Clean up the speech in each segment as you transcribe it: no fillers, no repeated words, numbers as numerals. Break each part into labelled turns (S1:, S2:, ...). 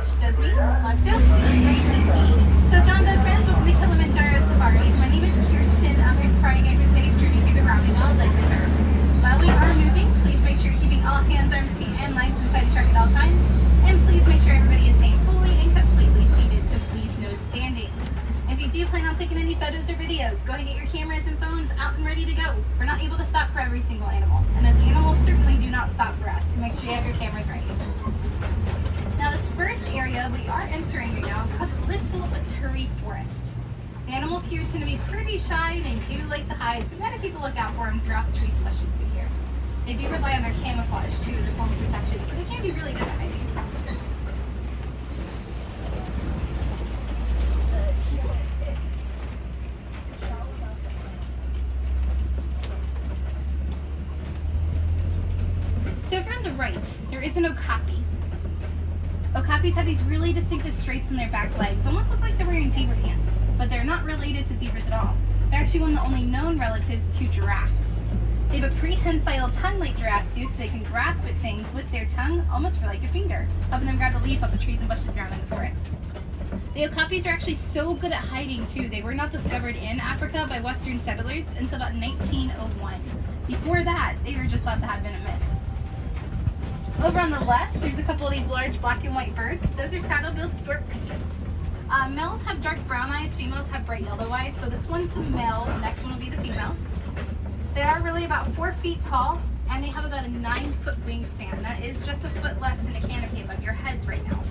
S1: which does me. Let's go. So John Doe friends, welcome to Kilimanjaro Safaris. My name is Kirsten. I'm your safari guide for today's journey through the Rocky Wildlife Reserve. While we are moving, please make sure you're keeping all hands, arms, feet, and legs inside the truck at all times. And please make sure everybody is staying fully and completely seated, so please no standing. If you do plan on taking any photos or videos, go ahead and get your cameras and phones out and ready to go. We're not able to stop for every single animal, and those animals certainly do not stop for us, so make sure you have your cameras ready. Now this first area we are entering right now is called Little Aturi Forest. The animals here tend to be pretty shy and they do like the hides, but many people look out for them throughout the trees and bushes through here. They do rely on their camouflage too as a form of protection, so they can be really good at hiding. So over on the right, there is an okapi. Okapis have these really distinctive stripes in their back legs, almost look like they're wearing zebra pants, but they're not related to zebras at all. They're actually one of the only known relatives to giraffes. They have a prehensile tongue like giraffes do, so they can grasp at things with their tongue, almost for like a finger, helping them grab the leaves off the trees and bushes around in the forest. The okapis are actually so good at hiding too. They were not discovered in Africa by Western settlers until about 1901. Before that, they were just thought to have been a myth. Over on the left, there's a couple of these large black and white birds. Those are saddle-billed storks. Males have dark brown eyes, females have bright yellow eyes. So this one's the male, the next one will be the female. They are really about 4 feet tall, and they have about a 9-foot wingspan. That is just a foot less than a canopy above your heads right now.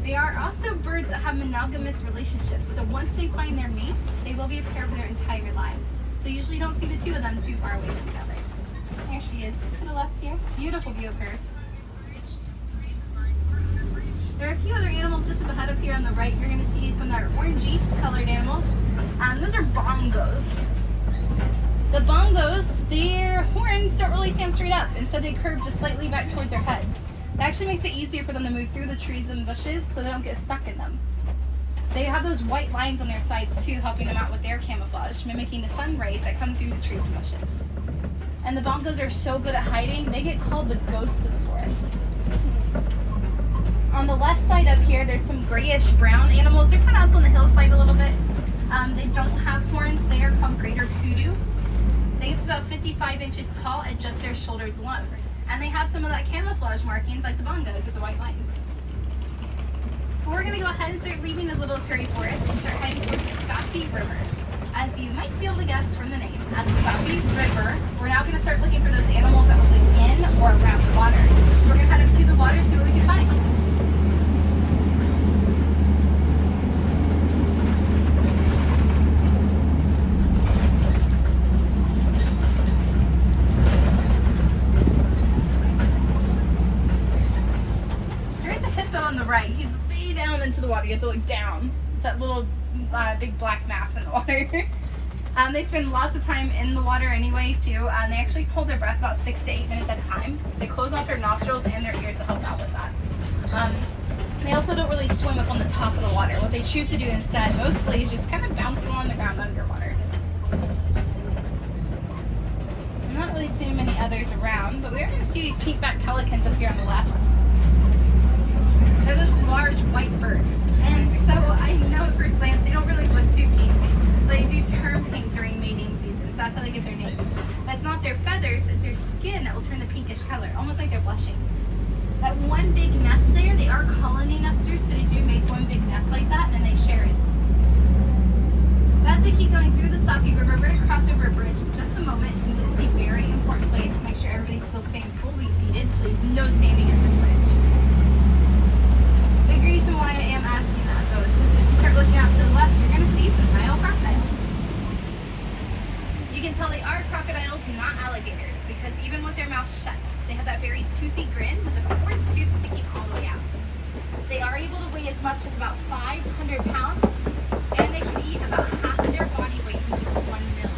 S1: They are also birds that have monogamous relationships. So once they find their mates, they will be a pair for their entire lives. So you usually don't see the two of them too far away from each other. There she is, just to the left here. Beautiful view of her. There are a few other animals just up ahead of here on the right. You're going to see some that are orangey colored animals. Those are bongos. The bongos, their horns don't really stand straight up. Instead, they curve just slightly back towards their heads. That actually makes it easier for them to move through the trees and bushes so they don't get stuck in them. They have those white lines on their sides too, helping them out with their camouflage, mimicking the sun rays that come through the trees and bushes. And the bongos are so good at hiding, they get called the ghosts of the forest. On the left side up here, there's some grayish brown animals. They're kind of up on the hillside a little bit. They don't have horns. They are called greater kudu. They get about 55 inches tall at just their shoulders long. And they have some of that camouflage markings like the bongos with the white lines. But we're going to go ahead and start leaving the Little Aturi Forest and start heading towards the Safi River. As you might be able to guess from the name, at the Safi River, we're now going to start looking for those animals that will live in or around the water. So we're going to head up to the water and see what we can find. There's a hippo on the right. He's way down into the water. You have to look down. It's that little big black mass in the water. They spend lots of time in the water anyway too. They actually hold their breath about 6 to 8 minutes at a time. They close off their nostrils and their ears to help out with that. They also don't really swim up on the top of the water. What they choose to do instead mostly is just kind of bounce along the ground underwater. I'm not really seeing many others around, but we are going to see these pink-backed pelicans up here on the left. They're those large white birds. And so I know at first glance they don't really look too pink. They do turn pink during mating season, so that's how they get their name. That's not their feathers, it's their skin that will turn the pinkish color, almost like they're blushing. That one big nest there, they are colony nesters, so they do make one big nest like that, and then they share it. As we keep going through the Safi River, we're going to cross over a bridge in just a moment, and this is a very important place. Make sure everybody's still staying fully seated. Please, no standing at this bridge. The reason why I am asking that, though, is because if you start looking out to the left, you're going to see some Nile crocodiles. You can tell they are crocodiles, not alligators, because even with their mouths shut, they have that very toothy grin with the 4th tooth sticking all the way out. They are able to weigh as much as about 500 pounds, and they can eat about half of their body weight in just 1 meal.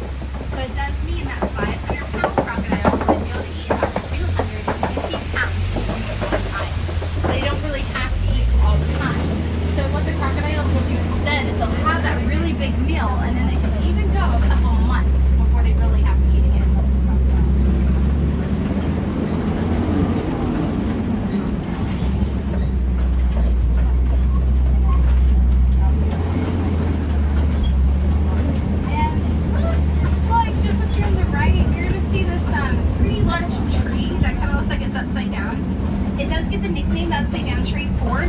S1: So it does mean that 500-pound crocodile would be able to eat about 250 pounds at a time. So they don't really have to eat all the time. So what the crocodiles will do instead is they'll have that really big meal, and then they can even go a couple months before they really have to eat again.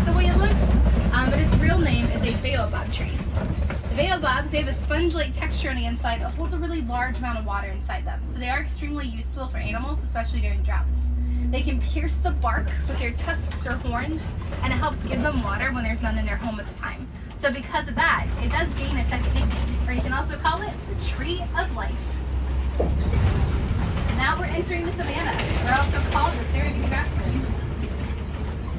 S1: the way it looks, but its real name is a baobab tree. The baobabs, they have a sponge-like texture on the inside that holds a really large amount of water inside them. So they are extremely useful for animals, especially during droughts. They can pierce the bark with their tusks or horns, and it helps give them water when there's none in their home at the time. So because of that, it does gain a second nickname, or you can also call it the Tree of Life. Now we're entering the savannah. We're also called the Serengeti grasslands.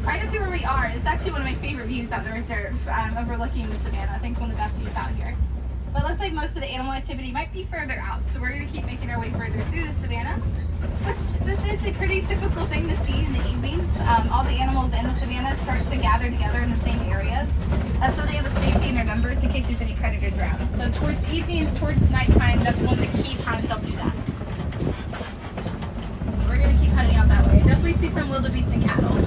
S1: Right up here where we are, it's actually one of my favorite views out the reserve, overlooking the savannah. I think it's one of the best views out here. But it looks like most of the animal activity might be further out, so we're going to keep making our way further through the savannah, which this is a pretty typical thing to see in the evenings. All the animals in the savannah start to gather together in the same areas, so they have a safety in their numbers in case there's any predators around. So towards evenings, towards nighttime, that's one of the key times they'll do that. We're going to keep heading out that way. Definitely see some wildebeest and cattle.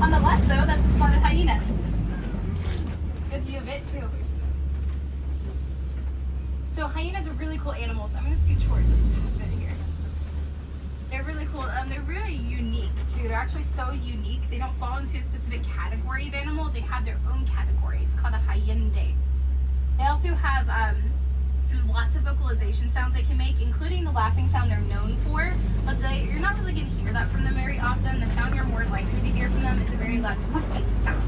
S1: On the left, though, that's a spotted hyena. Good view of it, too. So hyenas are really cool animals. I'm going to scoot towards this bit here. They're really cool. They're really unique, too. They're actually so unique. They don't fall into a specific category of animal. They have their own category. It's called a hyenidae. They also have lots of vocalization sounds they can make, including the laughing sound they're known for, but you're not really going to hear that from them very often. The sound you're more likely to hear from them is a very loud whooping sound.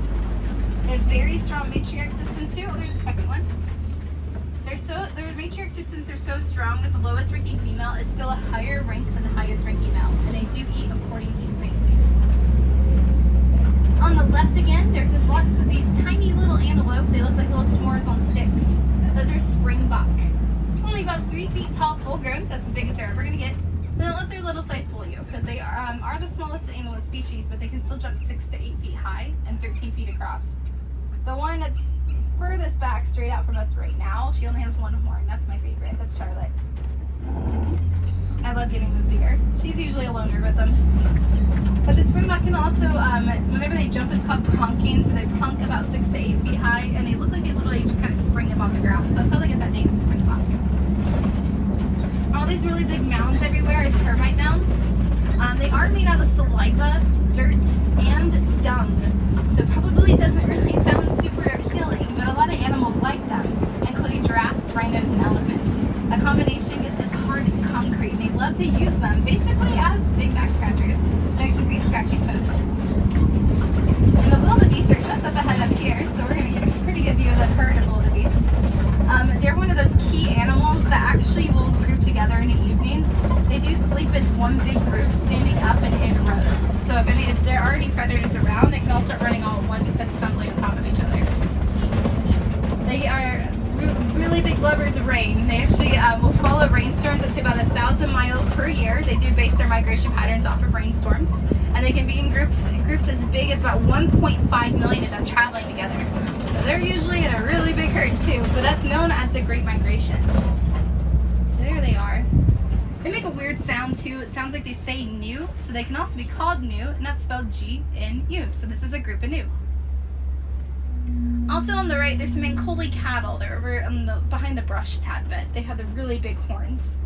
S1: They have very strong matriarch systems too. Oh, there's the second one. Their matriarch systems are so strong that the lowest ranking female is still a higher rank than the highest ranking male, and they do eat according to rank. On the left again, there's lots of these tiny little antelope. They look like little s'mores on sticks. Those are springbok. Only about 3 feet tall, full grown, so that's the biggest they're ever going to get. They don't look their little size folio because they are the smallest antelope species, but they can still jump 6 to 8 feet high and 13 feet across. The one that's furthest back, straight out from us right now, she only has one horn. That's my favorite. That's Charlotte. I love getting to see her. She's usually a loner with them. But the springbok can also, whenever they jump, it's called pronking, so they pronk about 6 to 8 feet high, and they look like they literally just kind of spring up off the ground. So that's how they get that name, springbok. All these really big mounds everywhere is termite mounds. They are made out of saliva, dirt, and dung. So probably doesn't really sound super appealing, but a lot of animals like them, including giraffes, rhinos, and elephants. A combination gets as hard as concrete, and they love to use them basically as big back scratchers. Makes a great scratching post. And the wildebeest are just up ahead up here, so we're going to get a pretty good view of the herd of wildebeest. They're one of those key animals that actually will group together in the evenings. They do sleep as one big group, standing up and in rows. So if there are any predators around, they can all start running all at once and assembling on top of each other. They are really big lovers of rain. They actually will follow rainstorms up to about 1,000 miles per year. They do base their migration patterns off of rainstorms, and they can be in groups as big as about 1.5 million of them traveling together. So they're usually in a really big herd too, but that's known as the Great Migration. So there they are. They make a weird sound too. It sounds like they say new, so they can also be called new, and that's spelled G-N-U. So this is a group of new. Also on the right, there's some Ankole cattle. They're over on behind the brush a tad bit. They have the really big horns.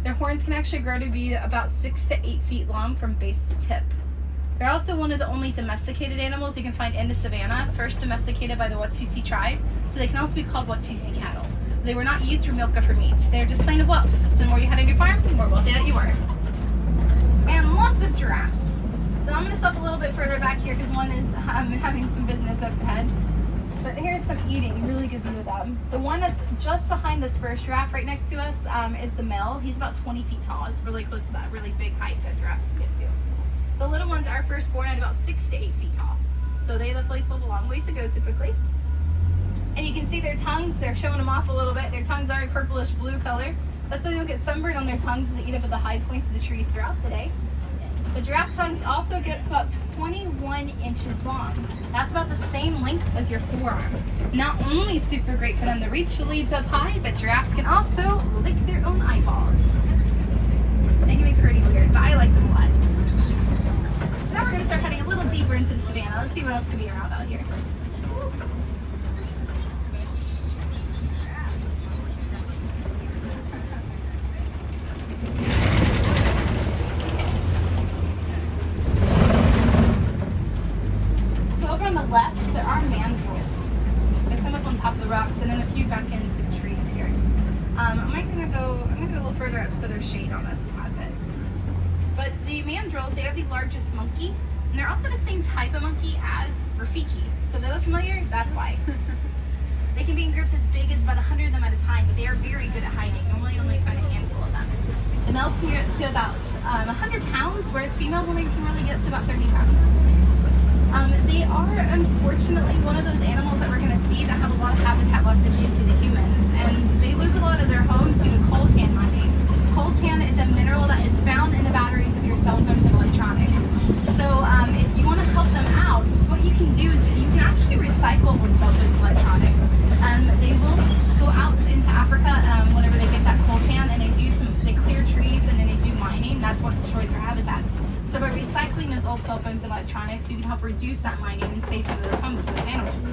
S1: Their horns can actually grow to be about 6 to 8 feet long from base to tip. They're also one of the only domesticated animals you can find in the savannah, first domesticated by the Watusi tribe, so they can also be called Watusi cattle. They were not used for milk or for meat. They're just sign of wealth. So the more you had on your farm, the more wealthy that you were. And lots of giraffes. So I'm going to stop a little bit further back here because one is having some business up ahead. But here's some eating, really good view of them. The one that's just behind this first giraffe right next to us is the male. He's about 20 feet tall. It's really close to that really big height that giraffes can get to. The little ones are firstborn at about 6 to 8 feet tall. So they definitely still have a long ways to go typically. And you can see their tongues, they're showing them off a little bit. Their tongues are a purplish blue color. That's so you'll get sunburn on their tongues as they eat up at the high points of the trees throughout the day. The giraffe tongues also get to about 21 inches long. That's about the same length as your forearm. Not only super great for them to reach the leaves up high, but giraffes can also lick their own eyeballs. They can be pretty weird, but I like them a lot. Now we're going to start heading a little deeper into the savannah. Let's see what else could be around out here. So over on the left, there are mandrills. There's some up on top of the rocks, and then a few back into the trees here. I'm gonna go a little further up so there's shade on us a bit. But the mandrills, they are the largest monkey, and they're also the same type of monkey as Rafiki. So if they look familiar, that's why. They can be in groups as big as about 100 of them at a time, but they are very good at hiding. Normally you only find a handful of them. The males can get to about 100 pounds, whereas females only can really get to about 30 pounds. They are unfortunately one of those animals that we're going to see that have a lot of habitat loss issues due to humans, and they lose a lot of their homes due to coltan mining. Coltan is a mineral that is found in the batteries of your cell phones and electronics. So if you want to help them out, what you can do is you can actually recycle with cell phones and electronics. They will go out into Africa whenever they get that coltan, and they clear trees and then they do mining. That's what destroys their habitats. So by recycling those old cell phones and electronics, you can help reduce that mining and save some of those homes for those animals.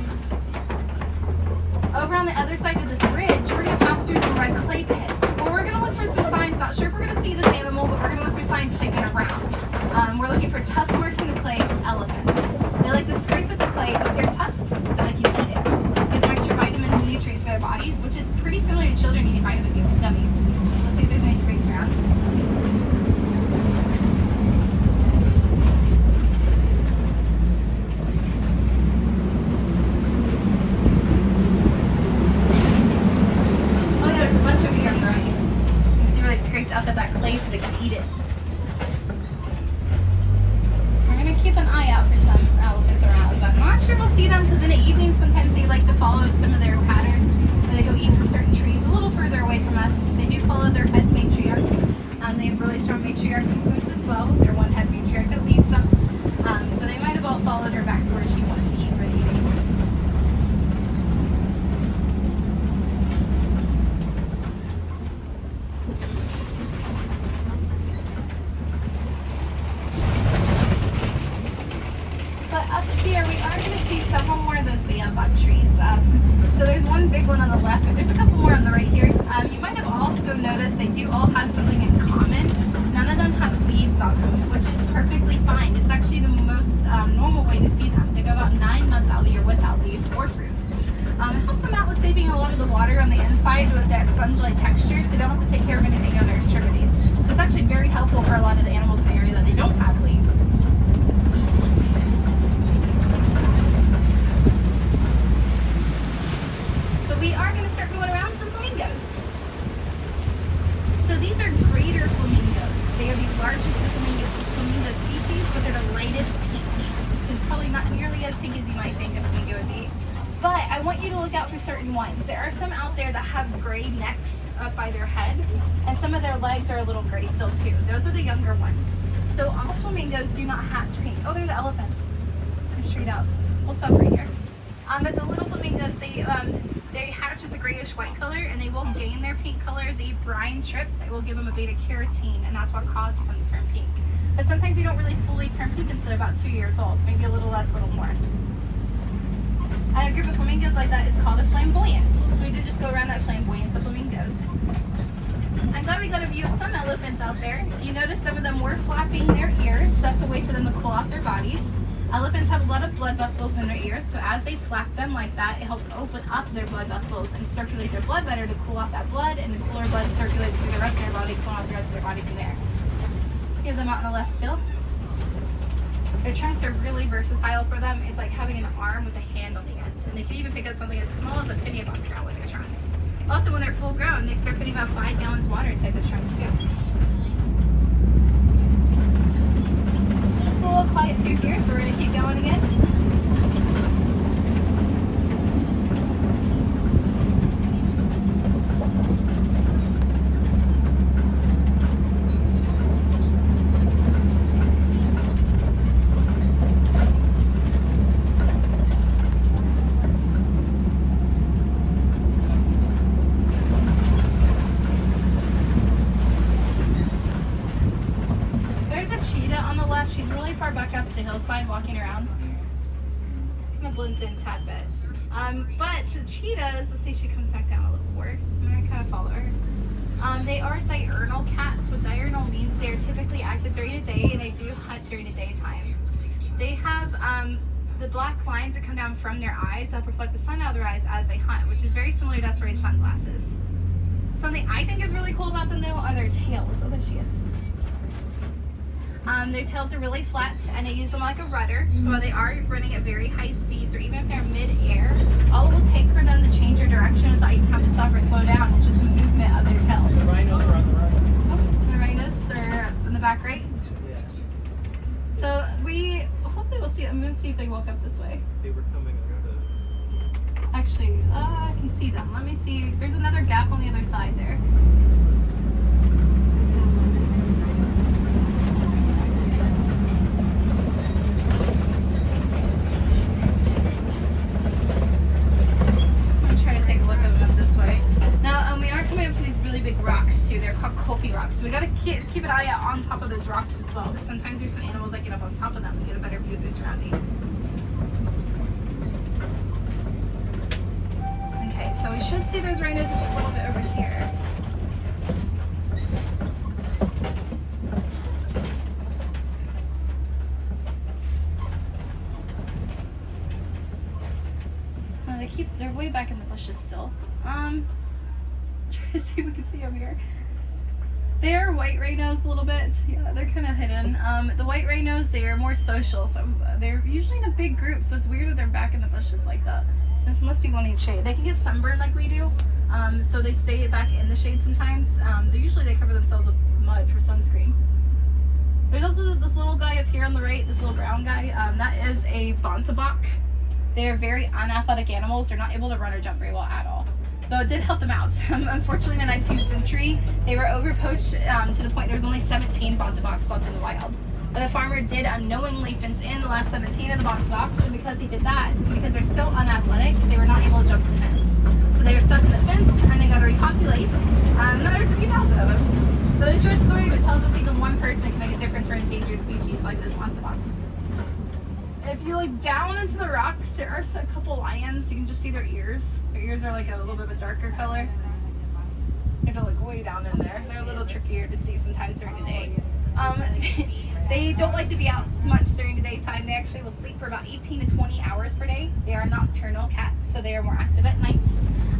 S1: Over on the other side of this bridge, we're going to pass through some red clay pits. Well, we're going to look for some signs. Not sure if we're going to see this animal, but we're going to look for signs that they've been around. We're looking for tusk marks in the clay from elephants. They like to scrape at the clay with their tusks so they can eat it. It gives them extra vitamins and nutrients for their bodies, which is pretty similar to children eating vitamin gummies. Let's see if there's any scrapes around. Up at that clay so they can eat it. We're going to keep an eye out for some elephants around, but I'm not sure we'll see them because in the evening sometimes they like to follow some of their patterns where they go eat from certain trees a little further away from us. They do follow their head matriarch. They have really strong matriarch systems as well. They're one head matriarch that leads them. So they might have all followed her back to where she wants to eat for the evening. Several more of those baobab trees. So there's one big one on the left, but there's a couple more on the right here. You might have also noticed they do all have something in common. None of them have leaves on them, which is perfectly fine. It's actually the most normal way to see them. They go about 9 months out of the year without leaves or fruit. It helps them out with saving a lot of the water on the inside with that sponge-like texture, so they don't have to take care of anything on their extremities. So it's actually very helpful for a lot of the animals in the area that they don't have leaves. We are going to start going around some flamingos. So these are greater flamingos. They are the largest of flamingo species, but they're the lightest pink. So probably not nearly as pink as you might think a flamingo would be. But I want you to look out for certain ones. There are some out there that have gray necks up by their head, and some of their legs are a little gray still too. Those are the younger ones. So all flamingos do not hatch pink. Oh, they're the elephants. They're straight out. We'll stop right here. But the little flamingos, they hatch as a grayish-white color, and they will gain their pink color as they eat brine shrimp. That will give them a beta-carotene, and that's what causes them to turn pink. But sometimes they don't really fully turn pink until they're about 2 years old, maybe a little less, a little more. And a group of flamingos like that is called a flamboyance. So we did just go around that flamboyance of flamingos. I'm glad we got a view of some elephants out there. You notice some of them were flapping their ears. That's a way for them to cool off their bodies. Elephants have a lot of blood vessels in their ears, so as they flap them like that, it helps open up their blood vessels and circulate their blood better to cool off that blood, and the cooler blood circulates through the rest of their body, cooling off the rest of their body from there. Give them out on the left still. Their trunks are really versatile for them. It's like having an arm with a hand on the end, and they can even pick up something as small as a penny on the ground with their trunks. Also, when they're full grown, they start putting about 5 gallons of water inside those trunks too. It's a little quiet through here, so we're going to keep going again. She's really far back up the hillside walking around. kind of blends in a tad bit. But cheetahs, let's see, she comes back down a little more. I'm gonna kind of follow her. They are diurnal cats. What diurnal means, they are typically active during the day and they do hunt during the daytime. They have the black lines that come down from their eyes that reflect the sun out of their eyes as they hunt, which is very similar to Desperade's sunglasses. Something I think is really cool about them though are their tails. Oh, there she is. Their tails are really flat and they use them like a rudder. So while they are running at very high speeds or even if they're mid-air, all it will take for them to change their direction without even having to stop or slow down is just a movement of their tails.
S2: The rhinos are on the right.
S1: Oh, the rhinos are in the back right.
S2: Yeah.
S1: So hopefully we'll see. I'm going to see if they woke up this way.
S2: They were coming around.
S1: Actually, I can see them. Let me see. There's another gap on the other side there. So we gotta keep an eye out on top of those rocks as well, because sometimes there's some animals that get up on top of them to get a better view of their surroundings. Okay, so we should see those rhinos a little bit over here. They're way back in the bushes still. Try to see if we can see over here. They are white rhinos a little bit. Yeah, they're kind of hidden. The white rhinos, they are more social, so they're usually in a big group, so it's weird that they're back in the bushes like that. This must be wanting shade. They can get sunburned like we do, so they stay back in the shade sometimes. They cover themselves with mud for sunscreen. There's also this little guy up here on the right, this little brown guy. That is a bontabok. They are very unathletic animals. They're not able to run or jump very well at all. Though it did help them out. Unfortunately, in the 19th century, they were overpoached to the point there was only 17 bontaboks left in the wild. But the farmer did unknowingly fence in the last 17 of the bontaboks, and because he did that, because they're so unathletic, they were not able to jump the fence. So they were stuck in the fence, and they got to repopulate. Now there's 50,000 of them. So the short story, but tells us even one person can make a difference for endangered species like those bontaboks. If you look down into the rocks, there are a couple lions. You can just see their ears. Their ears are like a little bit of a darker color. You have to look way down in there. They're a little trickier to see sometimes during the day. They don't like to be out much during the daytime. They actually will sleep for about 18 to 20 hours per day. They are nocturnal cats, so they are more active at night.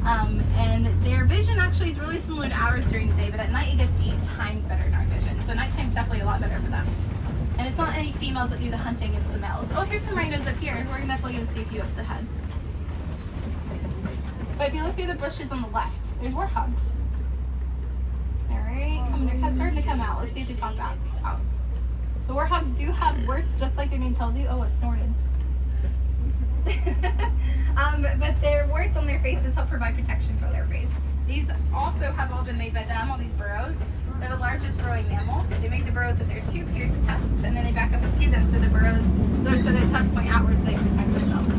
S1: And their vision actually is really similar to ours during the day, but at night it gets 8 times better in our vision. So nighttime is definitely a lot better for them. And it's not any females that do the hunting, it's the males. Oh, here's some rhinos up here. We're definitely going to see a few up the head. But if you look through the bushes on the left, there's warthogs. Alright, they're starting to come out. Let's see if they pop out. The warthogs do have warts, just like their name tells you. Oh, it snorted. But their warts on their faces help provide protection for their face. These also have all been made by them, all these burrows. They're the largest burrowing mammal. They make the burrows with their 2 pairs of tusks, and then they back up into them so the burrows, so their tusks point outwards so they can protect themselves.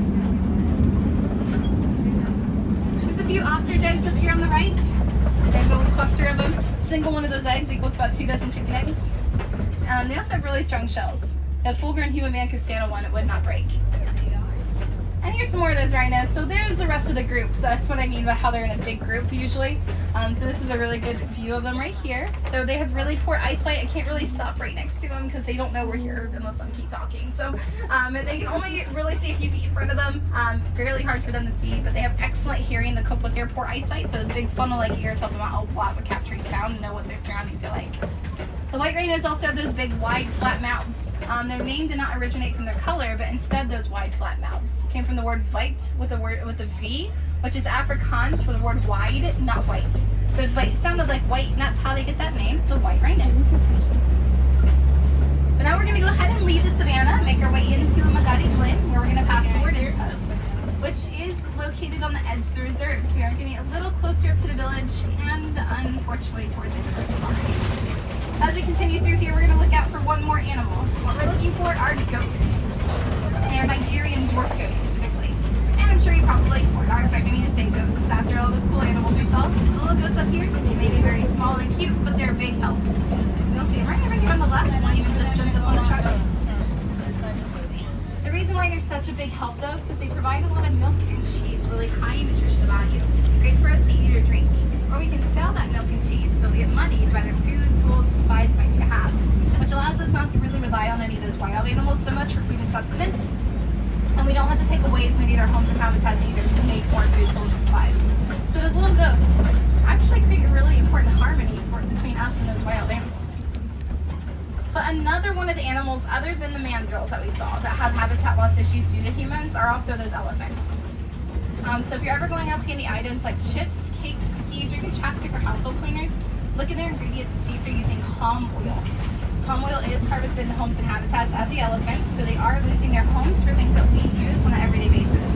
S1: There's a few ostrich eggs up here on the right. There's a little cluster of them. A single one of those eggs equals about 2 dozen chicken eggs. They also have really strong shells. A full-grown human man could stand on one, it would not break. And here's some more of those rhinos. So there's the rest of the group. That's what I mean by how they're in a big group usually. So this is a really good view of them right here. Though they have really poor eyesight, I can't really stop right next to them because they don't know we're here unless I keep talking. So they can only really see a few feet in front of them. Fairly hard for them to see, but they have excellent hearing to cope with their poor eyesight. So those big funnel-like ears help them out a lot with capturing sound and know what their surroundings are like. The white rhinos also have those big, wide, flat mouths. Their name did not originate from their color, but instead those wide, flat mouths came from the word vite with a V, which is Afrikaans for the word wide, not white. So vite sounded like white, and that's how they get that name, the white rhinos. But now we're going to go ahead and leave the savannah, make our way into Magadi Glen, where we're going to pass the Warden's Post, which is located on the edge of the reserves. We are getting a little closer up to the village, and unfortunately towards the end of the safari. As we continue through here, we're going to look out for one more animal. What we're looking for are goats. They are Nigerian dwarf goats, specifically. And I'm sure you probably are expecting me to say goats after all the school animals we saw. The little goats up here, they may be very small and cute, but they're big help. You'll see them right over here on the left, one even just jumped up on the truck. The reason why they're such a big help though is because they provide a lot of milk and cheese, really high in nutritional value. Great for us to eat or drink. Or we can sell that milk and cheese, but we get money by their food, tools, or supplies we might need to have, which allows us not to really rely on any of those wild animals so much for food and subsistence. And we don't have to take away as many of their homes and habitats either to make more food, tools, and supplies. So those little goats actually create a really important harmony between us and those wild animals. But another one of the animals, other than the mandrills that we saw, that have habitat loss issues due to humans, are also those elephants. So if you're ever going out to get any items like chips, cakes, cookies, or even chapstick or household cleaners, look at their ingredients to see if they're using palm oil. Palm oil is harvested in the homes and habitats of the elephants, so they are losing their homes for things that we use on an everyday basis.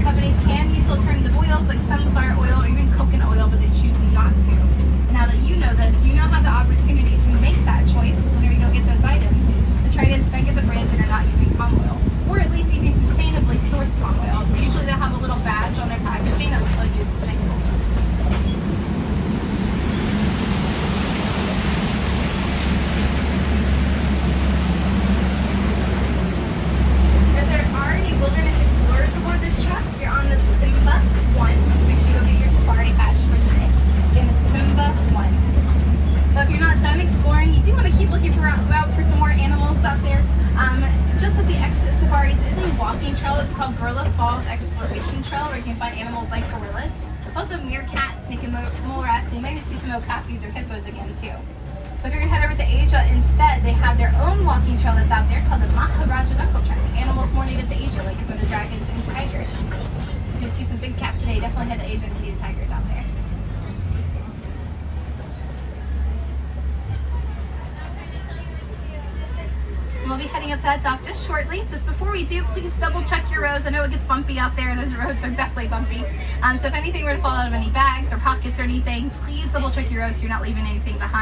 S1: Companies can use alternative oils like sunflower oil or even coconut oil, but they choose not to. Now that you know this, you now have the opportunity to make that choice whenever you go get those items to try to instead get the brands that are not using palm oil, or at least using sustainably sourced palm oil. Usually they'll have a little badge on their packaging that will tell you it's sustainable. If there are any wilderness explorers aboard this truck, you're on the Simba 1. So make sure you go get your safari badge for today. In the Simba 1. But if you're not done exploring, you do want to keep looking out for some more animals out there. Just at the exit safaris is a walking trail. It's called Gorilla Falls Exploration Trail, where you can find animals like gorillas, also meerkats, snake and mole rats, and you might even see some okapis or hippos again too. But if you're gonna head over to Asia instead, they have their own walking trail that's out there called the Maharaja Knuckle Track. Animals more native to Asia, like Komodo dragons and tigers. You're gonna see some big cats today. Definitely head to Asia and see the tigers out there. We'll be heading up to that dock just shortly. Just before we do, please double check your rows. I know it gets bumpy out there and those roads are definitely bumpy. So if anything were to fall out of any bags or pockets or anything, please double check your rows so you're not leaving anything behind.